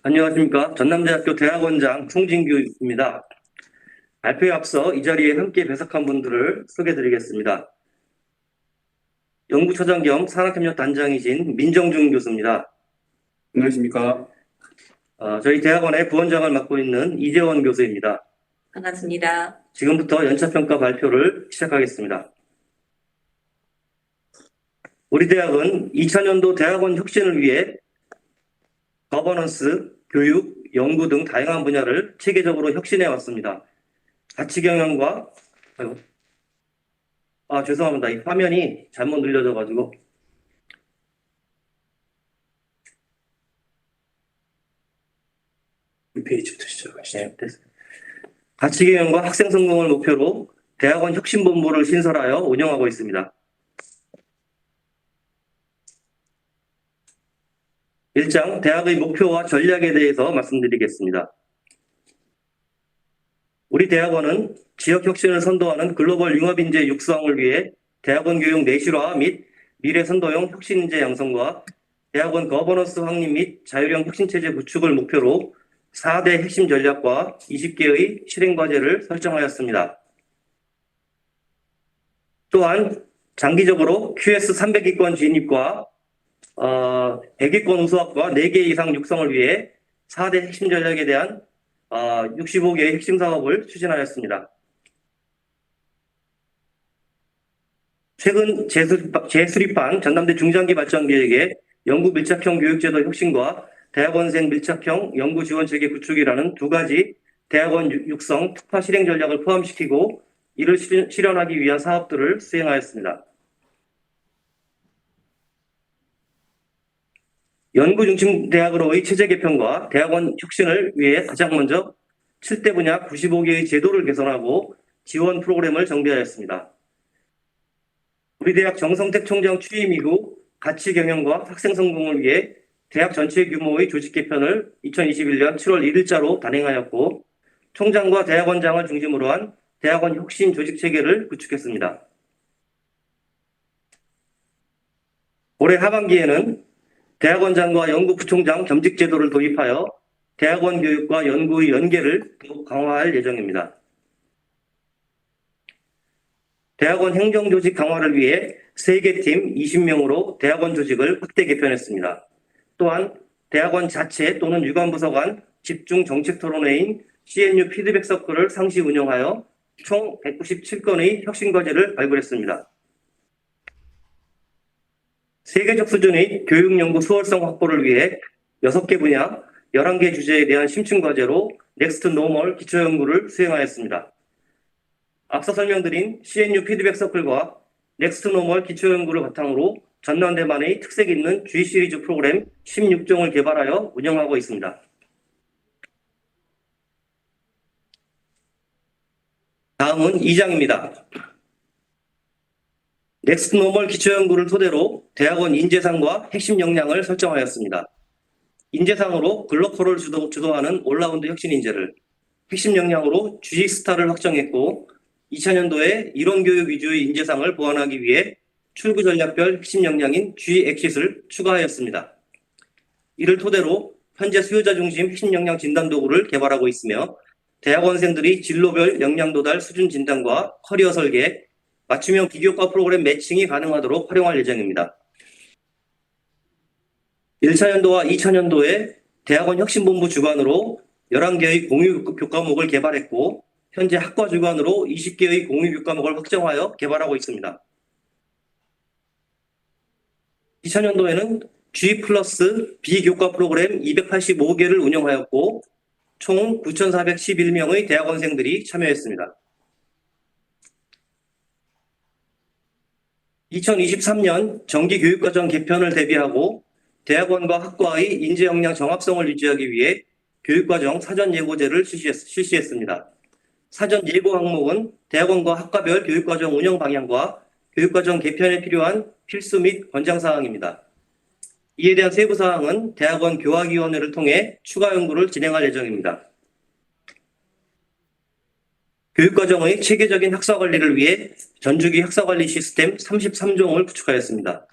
안녕하십니까. 전남대학교 대학원장 송진규입니다. 발표에 앞서 이 자리에 함께 배석한 분들을 소개해드리겠습니다. 연구처장 겸 산학협력 단장이신 민정준 교수입니다. 안녕하십니까. 저희 대학원의 부원장을 맡고 있는 이재원 교수입니다. 반갑습니다. 지금부터 연차평가 발표를 시작하겠습니다. 우리 대학은 2000년도 대학원 혁신을 위해 거버넌스, 교육, 연구 등 다양한 분야를 체계적으로 혁신해 왔습니다. 가치 경영과 죄송합니다. 이 화면이 잘못 늘려져가지고. 이 페이지부터 시작하시죠. 네, 됐습니다. 가치 경영과 학생 성공을 목표로 대학원 혁신본부를 신설하여 운영하고 있습니다. 1장 대학의 목표와 전략에 대해서 말씀드리겠습니다. 우리 대학원은 지역 혁신을 선도하는 글로벌 융합인재 육성을 위해 대학원 교육 내실화 및 미래 선도형 혁신인재 양성과 대학원 거버넌스 확립 및 자율형 혁신체제 구축을 목표로 4대 핵심 전략과 20개의 실행과제를 설정하였습니다. 또한 장기적으로 QS 300위권 진입과 100위권 우수학과 4개 이상 육성을 위해 4대 핵심 전략에 대한 65개의 핵심 사업을 추진하였습니다. 최근 재수립한 전남대 중장기 발전 계획에 연구 밀착형 교육제도 혁신과 대학원생 밀착형 연구 지원 체계 구축이라는 두 가지 대학원 육성 특화 실행 전략을 포함시키고 이를 실현하기 위한 사업들을 수행하였습니다. 연구 중심 대학으로의 체제 개편과 대학원 혁신을 위해 가장 먼저 7대 분야 95개의 제도를 개선하고 지원 프로그램을 정비하였습니다. 우리 대학 정성택 총장 취임 이후 가치 경영과 학생 성공을 위해 대학 전체 규모의 조직 개편을 2021년 7월 1일자로 단행하였고 총장과 대학원장을 중심으로 한 대학원 혁신 조직 체계를 구축했습니다. 올해 하반기에는 대학원장과 연구부총장 겸직 제도를 도입하여 대학원 교육과 연구의 연계를 더욱 강화할 예정입니다. 대학원 행정조직 강화를 위해 3개 팀 20명으로 대학원 조직을 확대 개편했습니다. 또한 대학원 자체 또는 유관부서 간 집중 정책 토론회인 CNU 피드백 서클을 상시 운영하여 총 197건의 혁신과제를 발굴했습니다. 세계적 수준의 교육연구 수월성 확보를 위해 6개 분야, 11개 주제에 대한 심층과제로 넥스트 노멀 기초연구를 수행하였습니다. 앞서 설명드린 CNU 피드백 서클과 넥스트 노멀 기초연구를 바탕으로 전남대만의 특색 있는 G 시리즈 프로그램 16종을 개발하여 운영하고 있습니다. 다음은 2장입니다. 넥스트 노멀 기초연구를 토대로 대학원 인재상과 핵심 역량을 설정하였습니다. 인재상으로 글로컬을 주도하는 올라운드 혁신 인재를, 핵심 역량으로 G스타를 확정했고 2000년도에 이론교육 위주의 인재상을 보완하기 위해 출구 전략별 핵심 역량인 G엑싯을 추가하였습니다. 이를 토대로 현재 수요자 중심 핵심 역량 진단 도구를 개발하고 있으며 대학원생들이 진로별 역량 도달 수준 진단과 커리어 설계, 맞춤형 비교과 프로그램 매칭이 가능하도록 활용할 예정입니다. 1차년도와 2차년도에 대학원 혁신본부 주관으로 11개의 공유 교과목을 개발했고 현재 학과 주관으로 20개의 공유 교과목을 확정하여 개발하고 있습니다. 2000년도에는 G 플러스 비교과 프로그램 285개를 운영하였고 총 9,411명의 대학원생들이 참여했습니다. 2023년 정기교육과정 개편을 대비하고 대학원과 학과의 인재 역량 정합성을 유지하기 위해 교육과정 사전 예고제를 실시했습니다. 사전 예고 항목은 대학원과 학과별 교육과정 운영 방향과 교육과정 개편에 필요한 필수 및 권장사항입니다. 이에 대한 세부 사항은 대학원 교학위원회를 통해 추가 연구를 진행할 예정입니다. 교육과정의 체계적인 학사관리를 위해 전주기 학사관리 시스템 33종을 구축하였습니다.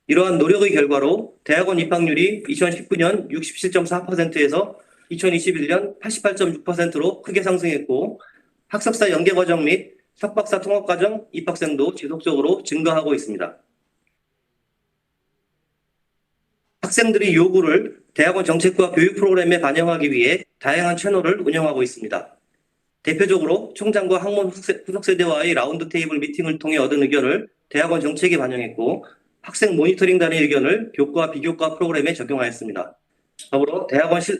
이러한 노력의 결과로 대학원 입학률이 2019년 67.4%에서 2021년 88.6%로 크게 상승했고, 학습사 연계과정 및 석박사 통합과정 입학생도 지속적으로 증가하고 있습니다. 학생들의 요구를 대학원 정책과 교육 프로그램에 반영하기 위해 다양한 채널을 운영하고 있습니다. 대표적으로 총장과 학문 후속 세대와의 라운드 테이블 미팅을 통해 얻은 의견을 대학원 정책에 반영했고, 학생 모니터링단의 의견을 교과 비교과 프로그램에 적용하였습니다. 더불어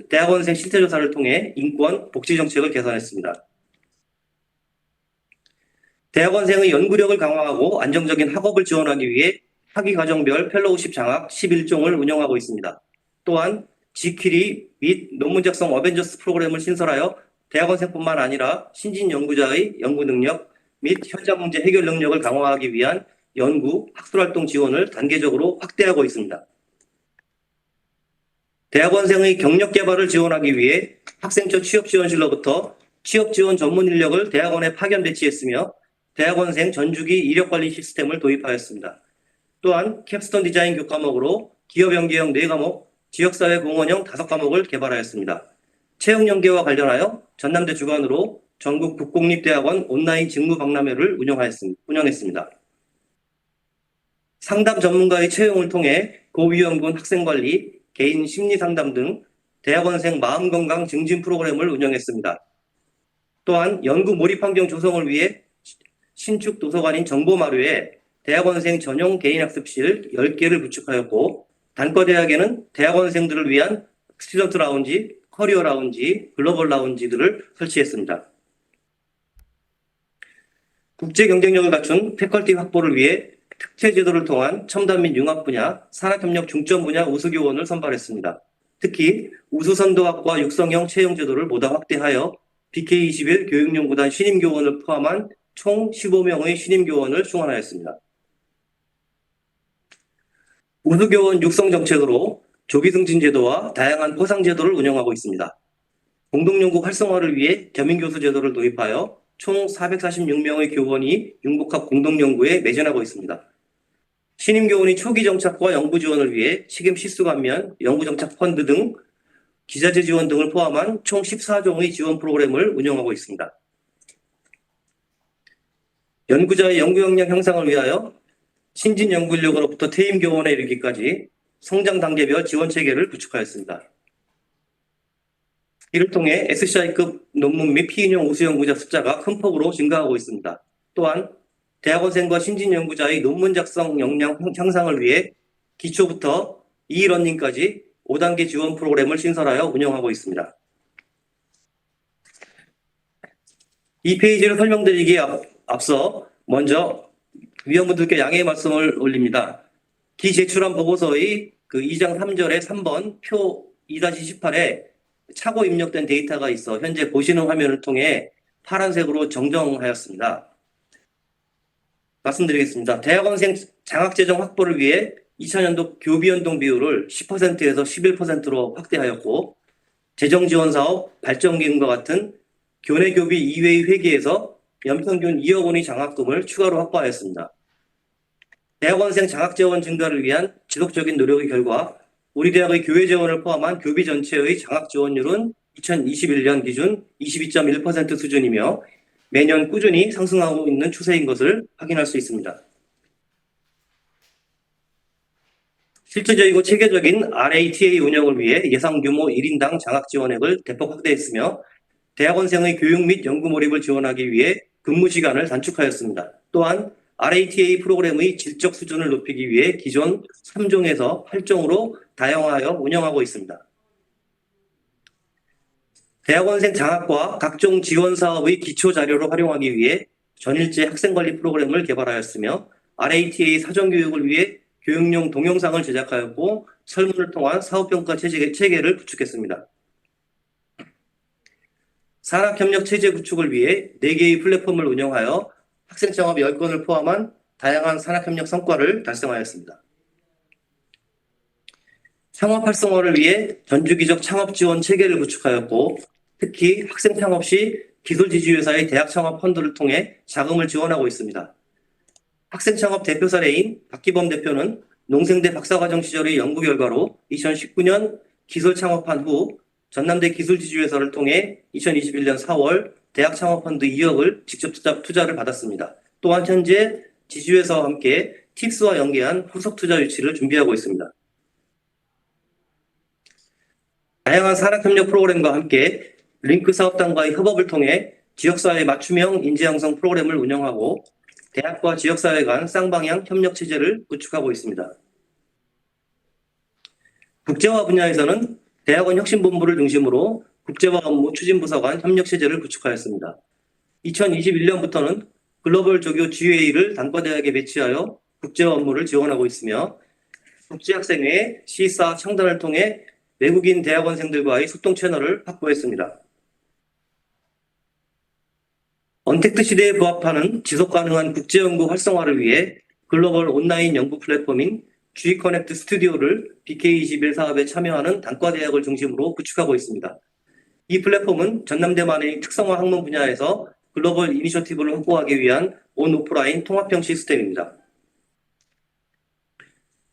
대학원생 실태조사를 통해 인권, 복지 정책을 개선했습니다. 대학원생의 연구력을 강화하고 안정적인 학업을 지원하기 위해 학위과정별 펠로우십 장학 11종을 운영하고 있습니다. 또한 지퀴리 및 논문 작성 어벤져스 프로그램을 신설하여 대학원생뿐만 아니라 신진 연구자의 연구 능력 및 현장 문제 해결 능력을 강화하기 위한 연구, 학술활동 지원을 단계적으로 확대하고 있습니다. 대학원생의 경력 개발을 지원하기 위해 학생처 취업지원실로부터 취업지원 전문 인력을 대학원에 파견 배치했으며 대학원생 전주기 이력관리 시스템을 도입하였습니다. 또한 캡스톤 디자인 교과목으로 기업연계형 4과목, 지역사회 공헌형 5과목을 개발하였습니다. 채용연계와 관련하여 전남대 주관으로 전국 국공립대학원 온라인 직무박람회를 운영했습니다. 상담 전문가의 채용을 통해 고위험군 학생관리, 개인 심리상담 등 대학원생 마음건강 증진 프로그램을 운영했습니다. 또한 연구 몰입환경 조성을 위해 신축 도서관인 정보마루에 대학원생 전용 개인학습실 10개를 구축하였고, 단과대학에는 대학원생들을 위한 스튜던트 라운지, 커리어 라운지, 글로벌 라운지들을 설치했습니다. 국제 경쟁력을 갖춘 패컬티 확보를 위해 특채 제도를 통한 첨단 및 융합 분야, 산학협력 중점 분야 우수교원을 선발했습니다. 특히 우수선도학과 육성형 채용 제도를 보다 확대하여 BK21 교육연구단 신임교원을 포함한 총 15명의 신임교원을 충원하였습니다. 우수교원 육성 정책으로 조기승진 제도와 다양한 포상 제도를 운영하고 있습니다. 공동연구 활성화를 위해 겸임교수 제도를 도입하여 총 446명의 교원이 융복합 공동연구에 매진하고 있습니다. 신임교원이 초기 정착과 연구 지원을 위해 식임 시수감면, 연구정착 펀드 등 기자재 지원 등을 포함한 총 14종의 지원 프로그램을 운영하고 있습니다. 연구자의 연구 역량 향상을 위하여 신진 연구 인력으로부터 퇴임 교원에 이르기까지 성장 단계별 지원 체계를 구축하였습니다. 이를 통해 SCI급 논문 및 피인용 우수 연구자 숫자가 큰 폭으로 증가하고 있습니다. 또한 대학원생과 신진 연구자의 논문 작성 역량 향상을 위해 기초부터 이러닝까지 5단계 지원 프로그램을 신설하여 운영하고 있습니다. 이 페이지를 설명드리기에 앞서 먼저 위원분들께 양해의 말씀을 올립니다. 기제출한 보고서의 그 2장 3절에 3번 표 2-18에 차고 입력된 데이터가 있어 현재 보시는 화면을 통해 파란색으로 정정하였습니다. 말씀드리겠습니다. 대학원생 장학재정 확보를 위해 2000년도 교비연동 비율을 10%에서 11%로 확대하였고, 재정지원사업, 발전기금과 같은 교내교비 이외의 회계에서 연평균 2억 원의 장학금을 추가로 확보하였습니다. 대학원생 장학재원 증가를 위한 지속적인 노력의 결과 우리 대학의 교외 재원을 포함한 교비 전체의 장학 지원율은 2021년 기준 22.1% 수준이며 매년 꾸준히 상승하고 있는 추세인 것을 확인할 수 있습니다. 실질적이고 체계적인 RATA 운영을 위해 예상 규모 1인당 장학 지원액을 대폭 확대했으며 대학원생의 교육 및 연구 몰입을 지원하기 위해 근무 시간을 단축하였습니다. 또한 RATA 프로그램의 질적 수준을 높이기 위해 기존 3종에서 8종으로 다양화하여 운영하고 있습니다. 대학원생 장학과 각종 지원 사업의 기초 자료로 활용하기 위해 전일제 학생관리 프로그램을 개발하였으며 RATA 사전교육을 위해 교육용 동영상을 제작하였고 설문을 통한 사업평가 체계를 구축했습니다. 산학협력 체제 구축을 위해 4개의 플랫폼을 운영하여 학생 창업 10건을 포함한 다양한 산학협력 성과를 달성하였습니다. 창업 활성화를 위해 전주기적 창업 지원 체계를 구축하였고 특히 학생 창업 시 기술지주회사의 대학 창업 펀드를 통해 자금을 지원하고 있습니다. 학생 창업 대표 사례인 박기범 대표는 농생대 박사과정 시절의 연구 결과로 2019년 기술 창업한 후 전남대 기술지주회사를 통해 2021년 4월 대학 창업펀드 2억을 직접 투자를 받았습니다. 또한 현재 지주회사와 함께 틱스와 연계한 후속 투자 유치를 준비하고 있습니다. 다양한 산학협력 프로그램과 함께 링크 사업단과의 협업을 통해 지역사회 맞춤형 인재 양성 프로그램을 운영하고 대학과 지역사회 간 쌍방향 협력 체제를 구축하고 있습니다. 국제화 분야에서는 대학원 혁신본부를 중심으로 국제화 업무 추진부서 간 협력 체제를 구축하였습니다. 2021년부터는 글로벌 조교 GA를 단과대학에 배치하여 국제화 업무를 지원하고 있으며 국제학생회 시사 창단을 통해 외국인 대학원생들과의 소통 채널을 확보했습니다. 언택트 시대에 부합하는 지속가능한 국제연구 활성화를 위해 글로벌 온라인 연구 플랫폼인 G커넥트 스튜디오를 BK21 사업에 참여하는 단과대학을 중심으로 구축하고 있습니다. 이 플랫폼은 전남대만의 특성화 학문 분야에서 글로벌 이니셔티브를 확보하기 위한 온오프라인 통합형 시스템입니다.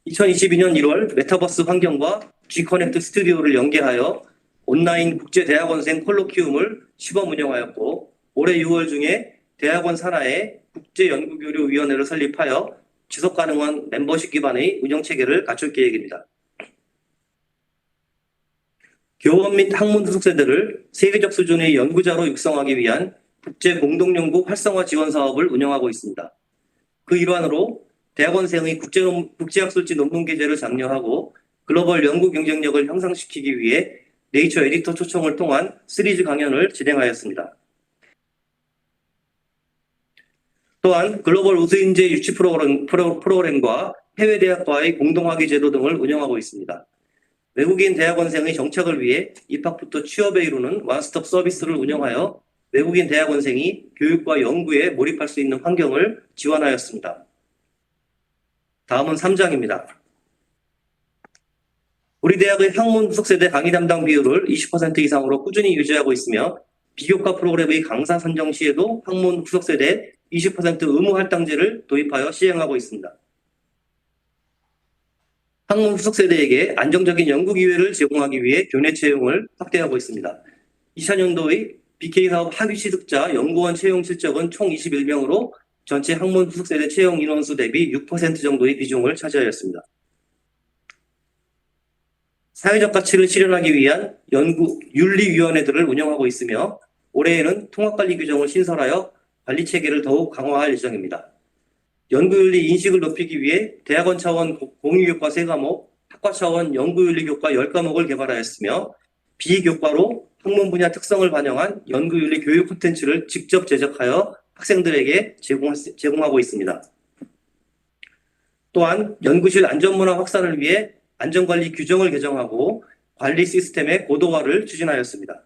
2022년 1월 메타버스 환경과 G커넥트 스튜디오를 연계하여 온라인 국제대학원생 콜로키움을 시범 운영하였고 올해 6월 중에 대학원 산하에 국제연구교류위원회를 설립하여 지속가능한 멤버십 기반의 운영체계를 갖출 계획입니다. 교원 및 학문 후속세대를 세계적 수준의 연구자로 육성하기 위한 국제공동연구 활성화 지원 사업을 운영하고 있습니다. 그 일환으로 대학원생의 국제학술지 논문 게재를 장려하고 글로벌 연구 경쟁력을 향상시키기 위해 네이처 에디터 초청을 통한 시리즈 강연을 진행하였습니다. 또한 글로벌 우수인재 유치 프로그램과 해외 대학과의 공동학위 제도 등을 운영하고 있습니다. 외국인 대학원생의 정착을 위해 입학부터 취업에 이루는 원스톱 서비스를 운영하여 외국인 대학원생이 교육과 연구에 몰입할 수 있는 환경을 지원하였습니다. 다음은 3장입니다. 우리 대학의 학문 후속세대 강의 담당 비율을 20% 이상으로 꾸준히 유지하고 있으며 비교과 프로그램의 강사 선정 시에도 학문 후속세대 20% 의무 할당제를 도입하여 시행하고 있습니다. 학문 후속세대에게 안정적인 연구 기회를 제공하기 위해 교내 채용을 확대하고 있습니다. 2000년도의 BK사업 학위 취득자 연구원 채용 실적은 총 21명으로 전체 학문 후속세대 채용 인원수 대비 6% 정도의 비중을 차지하였습니다. 사회적 가치를 실현하기 위한 연구 윤리위원회들을 운영하고 있으며 올해에는 통합관리 규정을 신설하여 관리 체계를 더욱 강화할 예정입니다. 연구윤리 인식을 높이기 위해 대학원 차원 공유교과 3과목, 학과 차원 연구윤리교과 10과목을 개발하였으며 비교과로 학문 분야 특성을 반영한 연구윤리 교육 콘텐츠를 직접 제작하여 학생들에게 제공하고 있습니다. 또한 연구실 안전문화 확산을 위해 안전관리 규정을 개정하고 관리 시스템의 고도화를 추진하였습니다.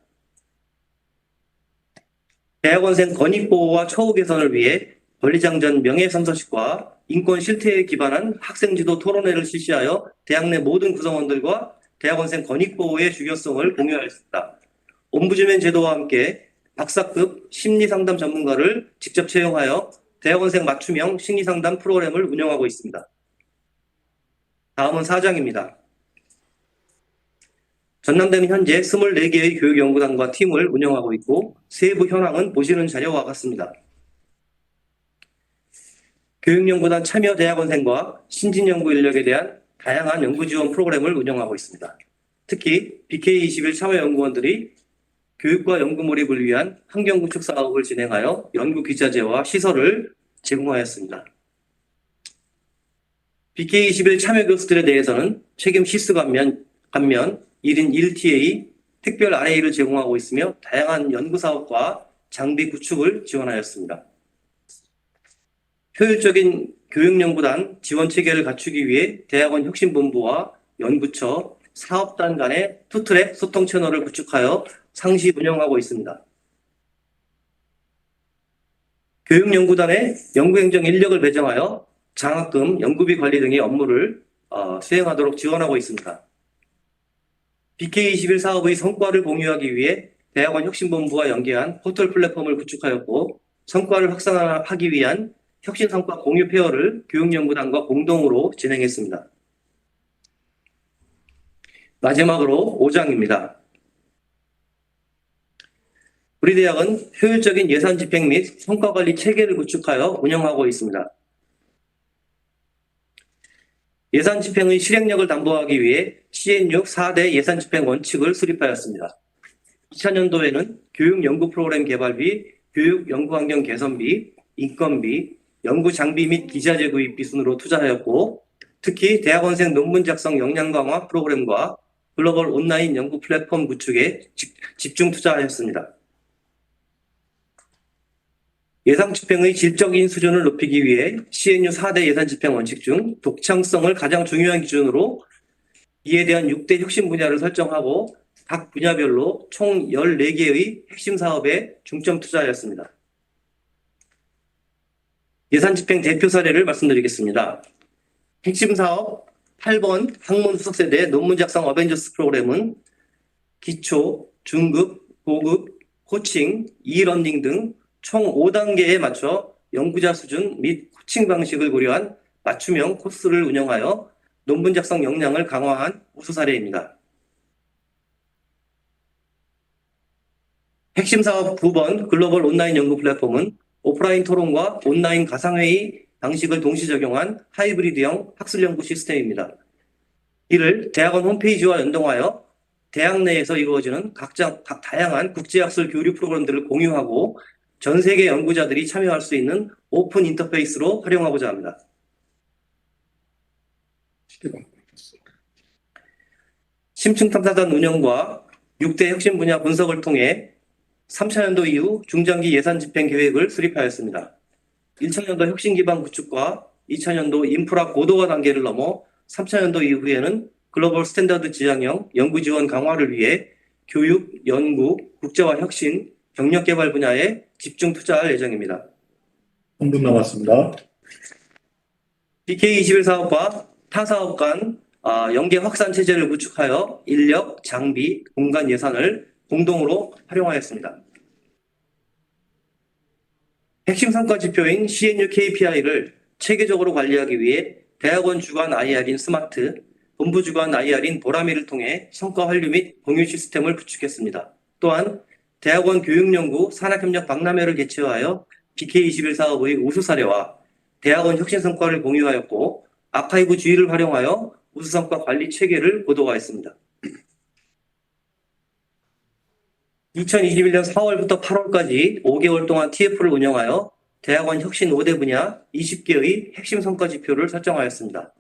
대학원생 권익보호와 처우 개선을 위해 권리장전 명예선서식과 인권 실태에 기반한 학생지도 토론회를 실시하여 대학 내 모든 구성원들과 대학원생 권익보호의 중요성을 공유하였습니다. 옴부즈맨 제도와 함께 박사급 심리상담 전문가를 직접 채용하여 대학원생 맞춤형 심리상담 프로그램을 운영하고 있습니다. 다음은 4장입니다. 전남대는 현재 24개의 교육연구단과 팀을 운영하고 있고 세부 현황은 보시는 자료와 같습니다. 교육연구단 참여 대학원생과 신진 연구 인력에 대한 다양한 연구 지원 프로그램을 운영하고 있습니다. 특히 BK21 참여 연구원들이 교육과 연구 몰입을 위한 환경 구축 사업을 진행하여 연구 기자재와 시설을 제공하였습니다. BK21 참여 교수들에 대해서는 책임 시스 감면 1인 1TA, 특별 RA를 제공하고 있으며 다양한 연구 사업과 장비 구축을 지원하였습니다. 효율적인 교육연구단 지원 체계를 갖추기 위해 대학원 혁신본부와 연구처, 사업단 간의 투트랙 소통 채널을 구축하여 상시 운영하고 있습니다. 교육연구단의 연구행정 인력을 배정하여 장학금, 연구비 관리 등의 업무를 수행하도록 지원하고 있습니다. BK21 사업의 성과를 공유하기 위해 대학원 혁신본부와 연계한 포털 플랫폼을 구축하였고 성과를 확산하기 위한 혁신성과 공유 페어를 교육연구단과 공동으로 진행했습니다. 마지막으로 5장입니다. 우리 대학은 효율적인 예산 집행 및 성과 관리 체계를 구축하여 운영하고 있습니다. 예산 집행의 실행력을 담보하기 위해 CNU 4대 예산 집행 원칙을 수립하였습니다. 2000년도에는 교육 연구 프로그램 개발비, 교육 연구 환경 개선비, 인건비, 연구 장비 및 기자재 구입비 순으로 투자하였고, 특히 대학원생 논문 작성 역량 강화 프로그램과 글로벌 온라인 연구 플랫폼 구축에 집중 투자하였습니다. 예산 집행의 질적인 수준을 높이기 위해 CNU 4대 예산 집행 원칙 중 독창성을 가장 중요한 기준으로 이에 대한 6대 혁신 분야를 설정하고 각 분야별로 총 14개의 핵심 사업에 중점 투자하였습니다. 예산 집행 대표 사례를 말씀드리겠습니다. 핵심 사업 8번 학문 수석 세대 논문 작성 어벤져스 프로그램은 기초, 중급, 고급, 코칭, 이러닝 등 총 5단계에 맞춰 연구자 수준 및 코칭 방식을 고려한 맞춤형 코스를 운영하여 논문 작성 역량을 강화한 우수 사례입니다. 핵심 사업 9번 글로벌 온라인 연구 플랫폼은 오프라인 토론과 온라인 가상회의 방식을 동시 적용한 하이브리드형 학술 연구 시스템입니다. 이를 대학원 홈페이지와 연동하여 대학 내에서 이루어지는 각 다양한 국제학술 교류 프로그램들을 공유하고 전 세계 연구자들이 참여할 수 있는 오픈 인터페이스로 활용하고자 합니다. 심층 탐사단 운영과 6대 혁신 분야 분석을 통해 3차년도 이후 중장기 예산 집행 계획을 수립하였습니다. 1차년도 혁신 기반 구축과 2차년도 인프라 고도화 단계를 넘어 3차년도 이후에는 글로벌 스탠다드 지향형 연구 지원 강화를 위해 교육, 연구, 국제화 혁신, 경력 개발 분야에 집중 투자할 예정입니다. 3분 남았습니다. BK21 사업과 타 사업 간 연계 확산 체제를 구축하여 인력, 장비, 공간 예산을 공동으로 활용하였습니다. 핵심 성과 지표인 CNU KPI를 체계적으로 관리하기 위해 대학원 주관 IR인 스마트, 본부 주관 IR인 보라미를 통해 성과 환류 및 공유 시스템을 구축했습니다. 또한 대학원 교육연구 산학협력 박람회를 개최하여 BK21 사업의 우수 사례와 대학원 혁신 성과를 공유하였고 아카이브 주의를 활용하여 우수 성과 관리 체계를 고도화했습니다. 2021년 4월부터 8월까지 5개월 동안 TF를 운영하여 대학원 혁신 5대 분야 20개의 핵심 성과 지표를 설정하였습니다.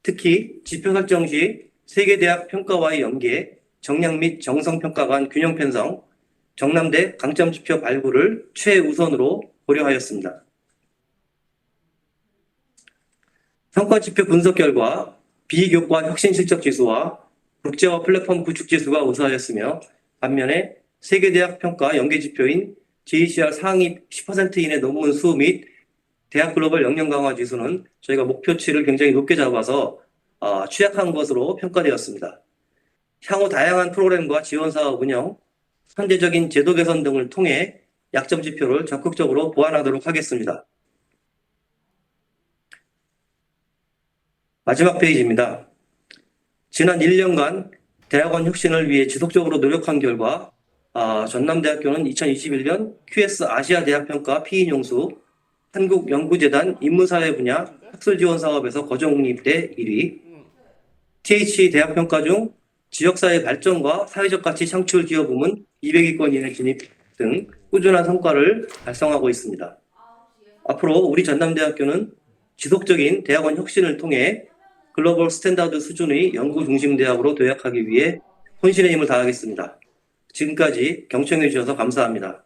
특히 지표 설정 시 세계대학 평가와의 연계, 정량 및 정성 평가 간 균형 편성, 정남대 강점 지표 발굴을 최우선으로 고려하였습니다. 성과 지표 분석 결과 비교과 혁신 실적 지수와 국제화 플랫폼 구축 지수가 우수하였으며 반면에 세계대학 평가 연계 지표인 JCR 상위 10% 이내 논문 수 및 대학 글로벌 역량 강화 지수는 저희가 목표치를 굉장히 높게 잡아서 취약한 것으로 평가되었습니다. 향후 다양한 프로그램과 지원 사업 운영, 선제적인 제도 개선 등을 통해 약점 지표를 적극적으로 보완하도록 하겠습니다. 마지막 페이지입니다. 지난 1년간 대학원 혁신을 위해 지속적으로 노력한 결과 전남대학교는 2021년 QS 아시아 대학평가 피인용수 한국연구재단 인문사회 분야 학술지원 사업에서 거정립대 1위, TH 대학평가 중 지역사회 발전과 사회적 가치 창출 기여 부문 200위권 이내 진입 등 꾸준한 성과를 달성하고 있습니다. 앞으로 우리 전남대학교는 지속적인 대학원 혁신을 통해 글로벌 스탠다드 수준의 연구 중심 대학으로 도약하기 위해 혼신의 힘을 다하겠습니다. 지금까지 경청해 주셔서 감사합니다.